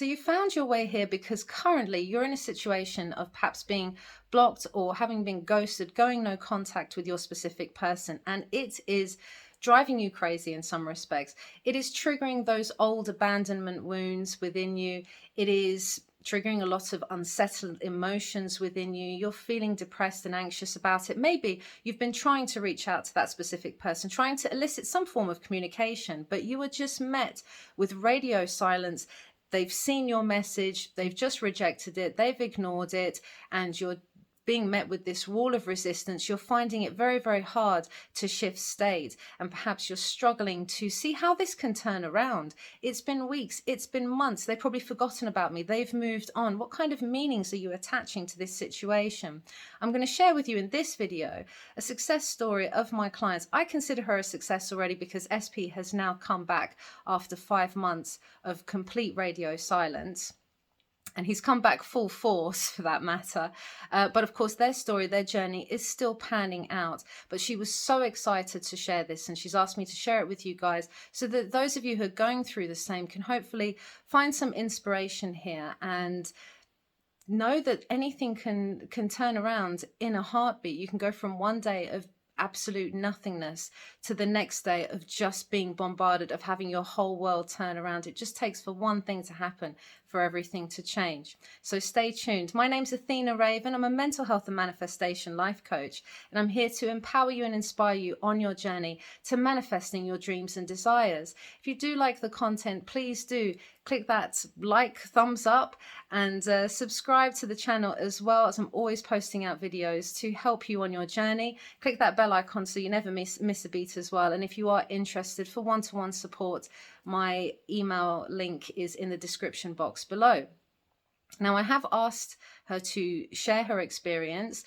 So you found your way here because currently you're in a situation of perhaps being blocked or having been ghosted, going no contact with your specific person, and it is driving you crazy in some respects. It is triggering those old abandonment wounds within you. It is triggering a lot of unsettled emotions within you. You're feeling depressed and anxious about it. Maybe you've been trying to reach out to that specific person, trying to elicit some form of communication, but you were just met with radio silence. They've seen your message, they've just rejected it, they've ignored it, and you're being met with this wall of resistance. You're finding it very, very hard to shift state, and perhaps you're struggling to see how this can turn around. It's been weeks, it's been months, they've probably forgotten about me, they've moved on. What kind of meanings are you attaching to this situation? I'm going to share with you in this video a success story of my clients. I consider her a success already because SP has now come back after 5 months of complete radio silence. And he's come back full force for that matter. But of course, their story, their journey is still panning out. But she was so excited to share this, and she's asked me to share it with you guys so that those of you who are going through the same can hopefully find some inspiration here and know that anything can turn around in a heartbeat. You can go from one day of absolute nothingness to the next day of just being bombarded, of having your whole world turn around. It just takes for one thing to happen for everything to change. So stay tuned. My name's Athena Raven. I'm a mental health and manifestation life coach, and I'm here to empower you and inspire you on your journey to manifesting your dreams and desires. If you do like the content, please do click that like, thumbs up, and subscribe to the channel as well, as I'm always posting out videos to help you on your journey. Click that bell icon so you never miss a beat as well. And if you are interested for one-to-one support, my email link is in the description box below. Now, I have asked her to share her experience.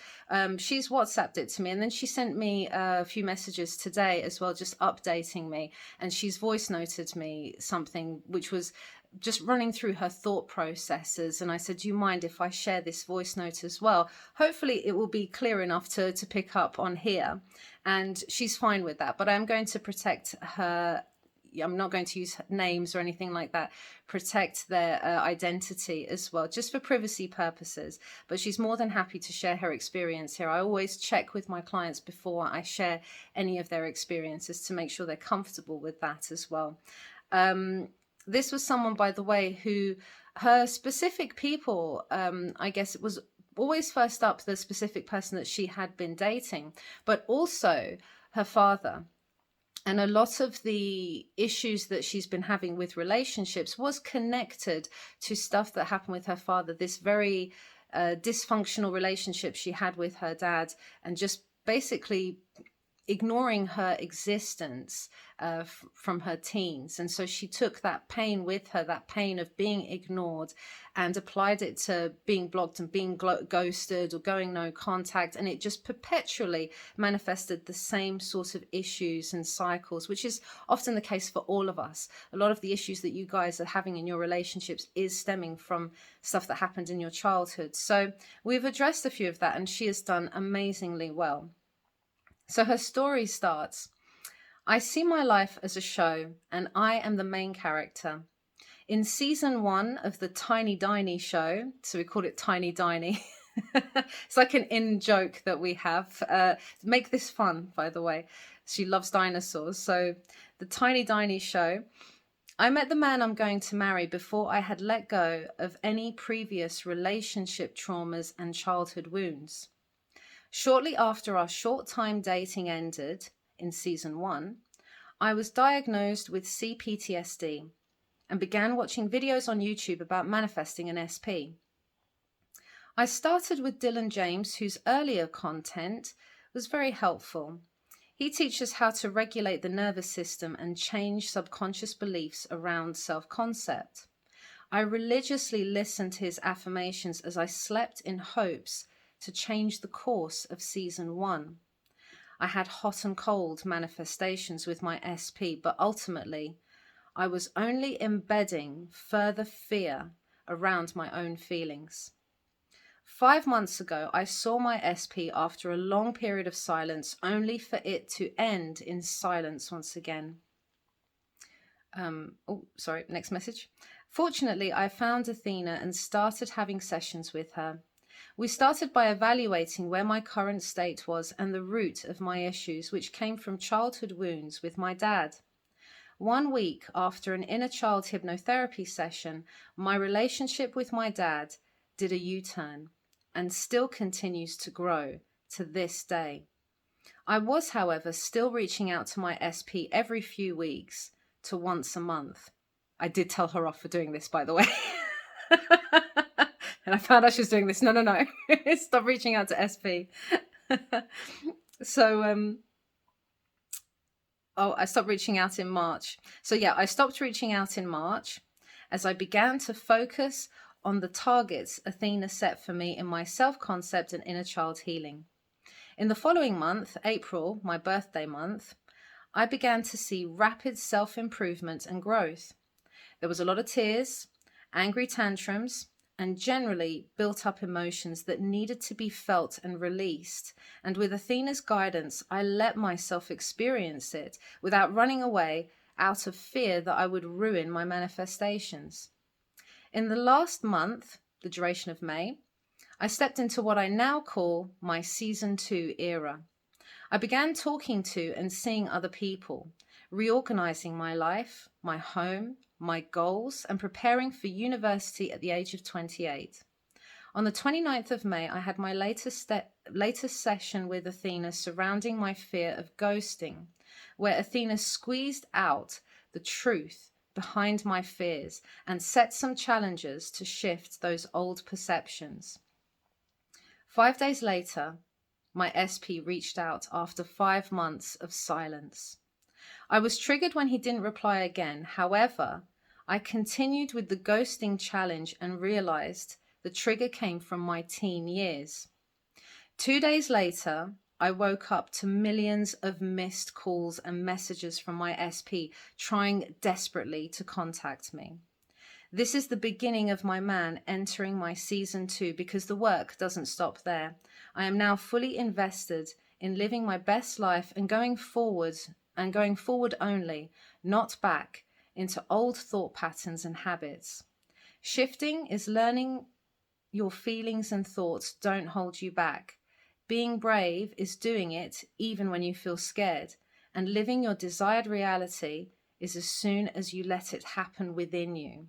She's WhatsApped it to me, and then she sent me a few messages today as well, just updating me. And she's voice noted me something which was just running through her thought processes. And I said, do you mind if I share this voice note as well? Hopefully it will be clear enough to pick up on here. And she's fine with that, but I'm going to protect her. I'm not going to use names or anything like that, protect their identity as well, just for privacy purposes. But she's more than happy to share her experience here. I always check with my clients before I share any of their experiences to make sure they're comfortable with that as well. This was someone, by the way, who her specific people, I guess it was always first up the specific person that she had been dating, but also her father. And a lot of the issues that she's been having with relationships was connected to stuff that happened with her father, this very dysfunctional relationship she had with her dad, and just basically ignoring her existence from her teens. And so she took that pain with her, that pain of being ignored, and applied it to being blocked and being ghosted or going no contact. And it just perpetually manifested the same sort of issues and cycles, which is often the case for all of us. A lot of the issues that you guys are having in your relationships is stemming from stuff that happened in your childhood. So we've addressed a few of that, and she has done amazingly well. So her story starts, I see my life as a show, and I am the main character. In season 1 of the Tiny Diny show, so we call it Tiny Diny. It's like an in-joke that we have. Make this fun, by the way. She loves dinosaurs. So the Tiny Diny show, I met the man I'm going to marry before I had let go of any previous relationship traumas and childhood wounds. Shortly after our short-time dating ended in season 1, I was diagnosed with CPTSD and began watching videos on YouTube about manifesting an SP. I started with Dylan James, whose earlier content was very helpful. He teaches how to regulate the nervous system and change subconscious beliefs around self-concept. I religiously listened to his affirmations as I slept in hopes to change the course of season 1. I had hot and cold manifestations with my SP, but ultimately I was only embedding further fear around my own feelings. 5 months ago, I saw my SP after a long period of silence, only for it to end in silence once again. Next message. Fortunately, I found Athena and started having sessions with her. We started by evaluating where my current state was and the root of my issues, which came from childhood wounds with my dad. 1 week after an inner child hypnotherapy session, my relationship with my dad did a U-turn and still continues to grow to this day. I was, however, still reaching out to my SP every few weeks to once a month. I did tell her off for doing this, by the way. And I found out she was doing this. No. Stop reaching out to SP. I stopped reaching out in March. So yeah, I stopped reaching out in March as I began to focus on the targets Athena set for me in my self-concept and inner child healing. In the following month, April, my birthday month, I began to see rapid self-improvement and growth. There was a lot of tears, angry tantrums, and generally built up emotions that needed to be felt and released. And with Athena's guidance, I let myself experience it without running away out of fear that I would ruin my manifestations. In the last month, the duration of May, I stepped into what I now call my season 2 era. I began talking to and seeing other people, reorganizing my life, my home, my goals, and preparing for university at the age of 28. On the 29th of May, I had my latest session with Athena surrounding my fear of ghosting, where Athena squeezed out the truth behind my fears and set some challenges to shift those old perceptions. 5 days later, my SP reached out after 5 months of silence. I was triggered when he didn't reply again. However, I continued with the ghosting challenge and realized the trigger came from my teen years. 2 days later, I woke up to millions of missed calls and messages from my SP trying desperately to contact me. This is the beginning of my man entering my season 2 because the work doesn't stop there. I am now fully invested in living my best life and going forward only, not back into old thought patterns and habits. Shifting is learning your feelings and thoughts don't hold you back. Being brave is doing it even when you feel scared. And living your desired reality is as soon as you let it happen within you.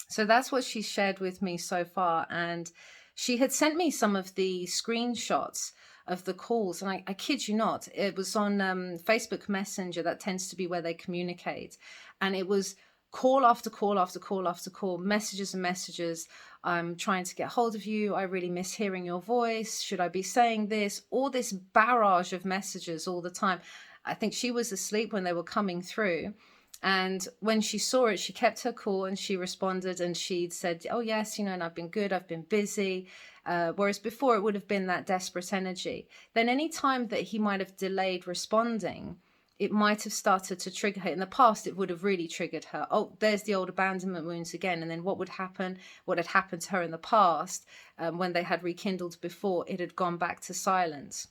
So that's what she shared with me so far. And she had sent me some of the screenshots of the calls. And I kid you not, it was on Facebook Messenger. That tends to be where they communicate. And it was call after call after call after call, messages and messages. I'm trying to get hold of you. I really miss hearing your voice. Should I be saying this? All this barrage of messages all the time. I think she was asleep when they were coming through. And when she saw it, she kept her cool and she responded and she'd said, oh, yes, and I've been good. I've been busy. Whereas before it would have been that desperate energy. Then any time that he might have delayed responding, it might have started to trigger her. In the past, it would have really triggered her. Oh, there's the old abandonment wounds again. And then what would happen? What had happened to her in the past when they had rekindled before, it had gone back to silence.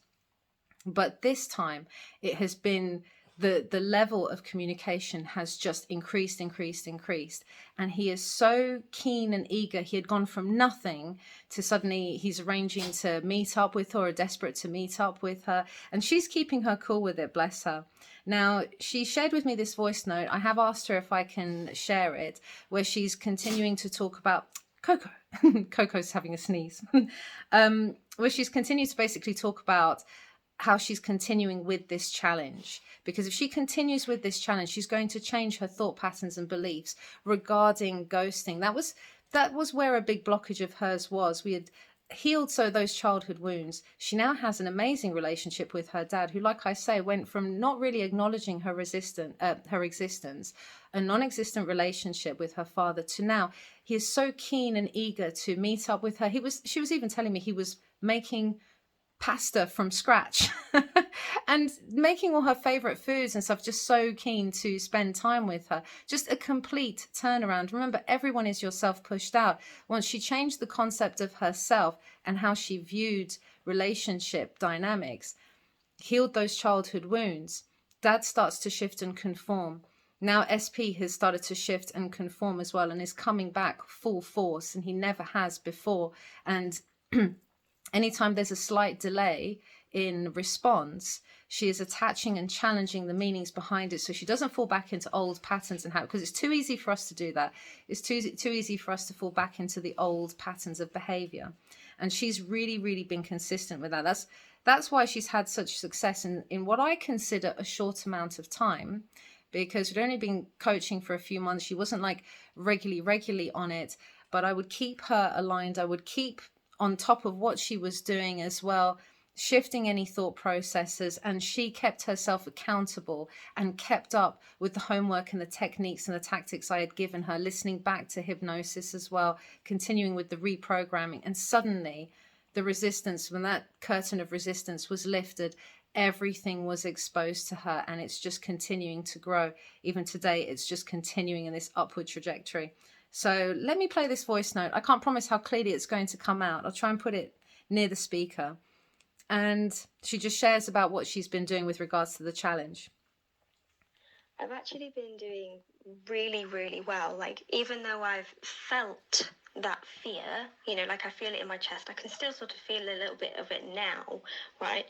But this time it has been the level of communication has just increased. And he is so keen and eager. He had gone from nothing to suddenly he's arranging to meet up with her or desperate to meet up with her. And she's keeping her cool with it, bless her. Now, she shared with me this voice note. I have asked her if I can share it, where she's continuing to talk about Coco. Coco's having a sneeze. Where she's continued to basically talk about how she's continuing with this challenge. Because if she continues with this challenge, she's going to change her thought patterns and beliefs regarding ghosting. That was where a big blockage of hers was. We had healed those childhood wounds. She now has an amazing relationship with her dad, who, like I say, went from not really acknowledging her existence, a non-existent relationship with her father, to now he is so keen and eager to meet up with her. She was even telling me he was making pasta from scratch and making all her favorite foods and stuff, just so keen to spend time with her. Just a complete turnaround. Remember, everyone is yourself pushed out. Once she changed the concept of herself and how she viewed relationship dynamics, healed those childhood wounds, dad starts to shift and conform. Now SP has started to shift and conform as well, and is coming back full force, and he never has before. And anytime there's a slight delay in response, she is attaching and challenging the meanings behind it, so she doesn't fall back into old patterns and habits, because it's too easy for us to do that. It's too easy for us to fall back into the old patterns of behavior. And she's really been consistent with that. That's why she's had such success in what I consider a short amount of time, because we'd only been coaching for a few months. She wasn't like regularly on it, but I would keep her aligned. I would keep on top of what she was doing as well, shifting any thought processes, and she kept herself accountable and kept up with the homework and the techniques and the tactics I had given her, listening back to hypnosis as well, continuing with the reprogramming. And suddenly the resistance, when that curtain of resistance was lifted, everything was exposed to her, and it's just continuing to grow. Even today, it's just continuing in this upward trajectory. So let me play this voice note. I can't promise how clearly it's going to come out. I'll try and put it near the speaker. And she just shares about what she's been doing with regards to the challenge. I've actually been doing really well. Like, even though I've felt that fear, you know, like I feel it in my chest, I can still sort of feel a little bit of it now, right?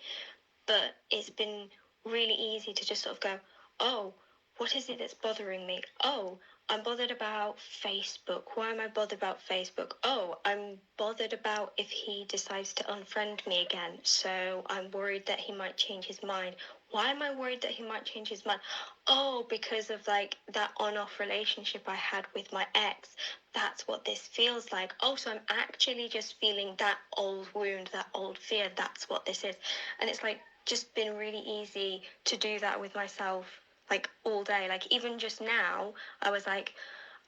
But it's been really easy to just sort of go, oh, what is it that's bothering me? Oh, I'm bothered about Facebook. Why am I bothered about Facebook? Oh, I'm bothered about if he decides to unfriend me again. So I'm worried that he might change his mind. Why am I worried that he might change his mind? Oh, because of like that on-off relationship I had with my ex. That's what this feels like. Oh, so I'm actually just feeling that old wound, that old fear. That's what this is. And it's like just been really easy to do that with myself, like all day. Like even just now, I was like,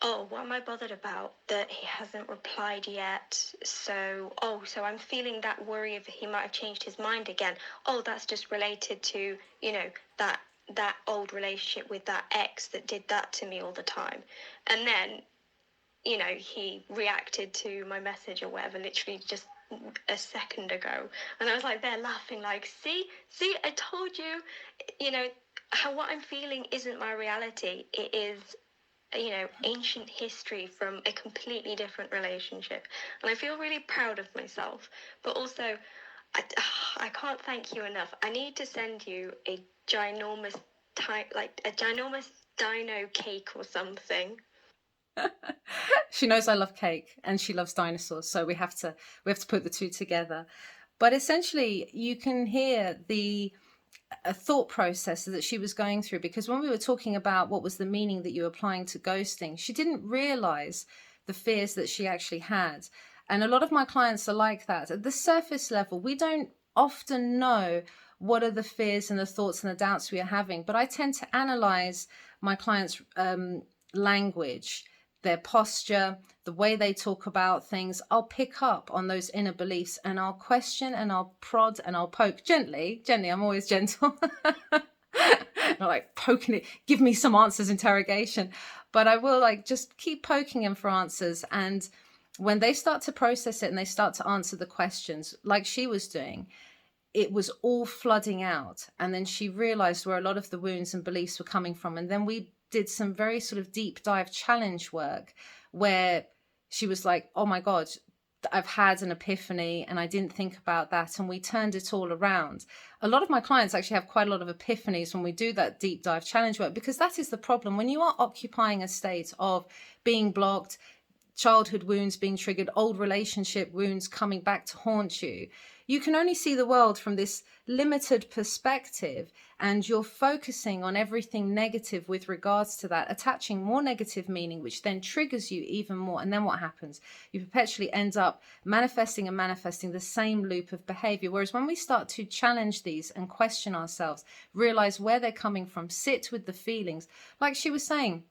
oh, what am I bothered about? That he hasn't replied yet. So I'm feeling that worry of he might have changed his mind again. Oh, that's just related to, you know, that old relationship with that ex that did that to me all the time. And then, you know, he reacted to my message or whatever, literally just a second ago. And I was like there laughing, like, see, I told you, you know, how what I'm feeling isn't my reality. It is, you know, ancient history from a completely different relationship. And I feel really proud of myself. But also, I can't thank you enough. I need to send you a ginormous like a ginormous dino cake or something. She knows I love cake and she loves dinosaurs, so we have to put the two together. But essentially, you can hear the thought process that she was going through, because when we were talking about what was the meaning that you were applying to ghosting, she didn't realize the fears that she actually had. And a lot of my clients are like that. At the surface level, we don't often know what are the fears and the thoughts and the doubts we are having, but I tend to analyze my clients' language, their posture, the way they talk about things. I'll pick up on those inner beliefs, and I'll question and I'll prod and I'll poke gently. I'm always gentle. Not like poking it, give me some answers, interrogation. But I will like just keep poking them for answers. And when they start to process it and they start to answer the questions like she was doing, it was all flooding out. And then she realized where a lot of the wounds and beliefs were coming from. And then we did some very sort of deep dive challenge work where she was like, oh my God, I've had an epiphany and I didn't think about that. And we turned it all around. A lot of my clients actually have quite a lot of epiphanies when we do that deep dive challenge work, because that is the problem. When you are occupying a state of being blocked, childhood wounds being triggered, old relationship wounds coming back to haunt you, you can only see the world from this limited perspective, and you're focusing on everything negative with regards to that, attaching more negative meaning, which then triggers you even more. And then what happens? You perpetually end up manifesting the same loop of behavior. Whereas when we start to challenge these and question ourselves, realize where they're coming from, sit with the feelings, like she was saying,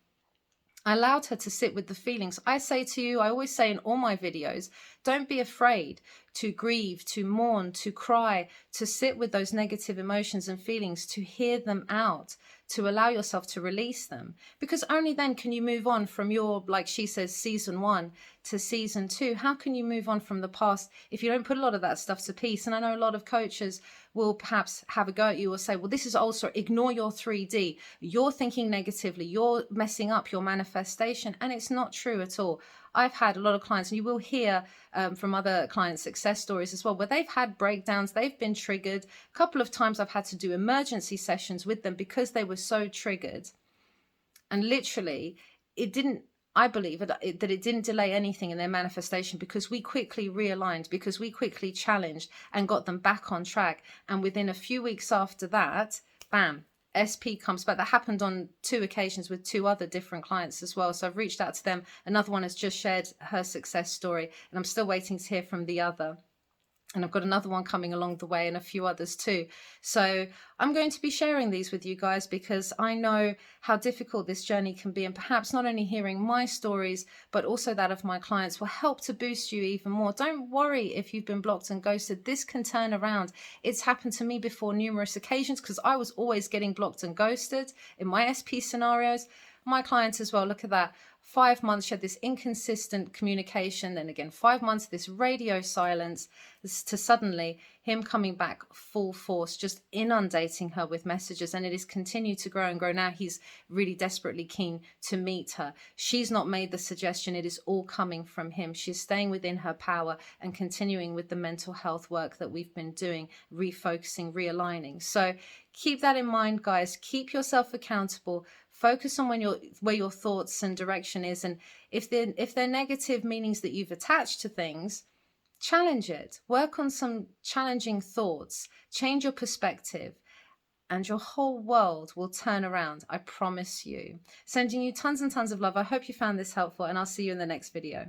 I allowed her to sit with the feelings. I say to you, I always say in all my videos, don't be afraid. to grieve, to mourn, to cry, to sit with those negative emotions and feelings, to hear them out, to allow yourself to release them. Because only then can you move on from your, like she says, season 1 to season 2. How can you move on from the past if you don't put a lot of that stuff to peace? And I know a lot of coaches will perhaps have a go at you or say, well, this is also, ignore your 3D. You're thinking negatively. You're messing up your manifestation. And it's not true at all. I've had a lot of clients, and you will hear from other clients' success stories as well, where they've had breakdowns, they've been triggered. A couple of times I've had to do emergency sessions with them because they were so triggered. And literally, it didn't, I believe that it didn't delay anything in their manifestation, because we quickly realigned, because we quickly challenged and got them back on track. And within a few weeks after that, bam, SP comes back. That happened on 2 occasions with 2 other different clients as well. So I've reached out to them. Another one has just shared her success story, and I'm still waiting to hear from the other. And I've got another one coming along the way, and a few others too. So I'm going to be sharing these with you guys, because I know how difficult this journey can be. And perhaps not only hearing my stories, but also that of my clients will help to boost you even more. Don't worry if you've been blocked and ghosted. This can turn around. It's happened to me before numerous occasions, because I was always getting blocked and ghosted in my SP scenarios. My clients as well, look at that. 5 months, she had this inconsistent communication. Then again, 5 months, this radio silence, to suddenly him coming back full force, just inundating her with messages. And it has continued to grow and grow. Now he's really desperately keen to meet her. She's not made the suggestion. It is all coming from him. She's staying within her power and continuing with the mental health work that we've been doing, refocusing, realigning. So keep that in mind, guys. Keep yourself accountable. Focus on where your thoughts and direction is. And if they're negative meanings that you've attached to things, challenge it. Work on some challenging thoughts. Change your perspective, and your whole world will turn around. I promise you. Sending you tons and tons of love. I hope you found this helpful, and I'll see you in the next video.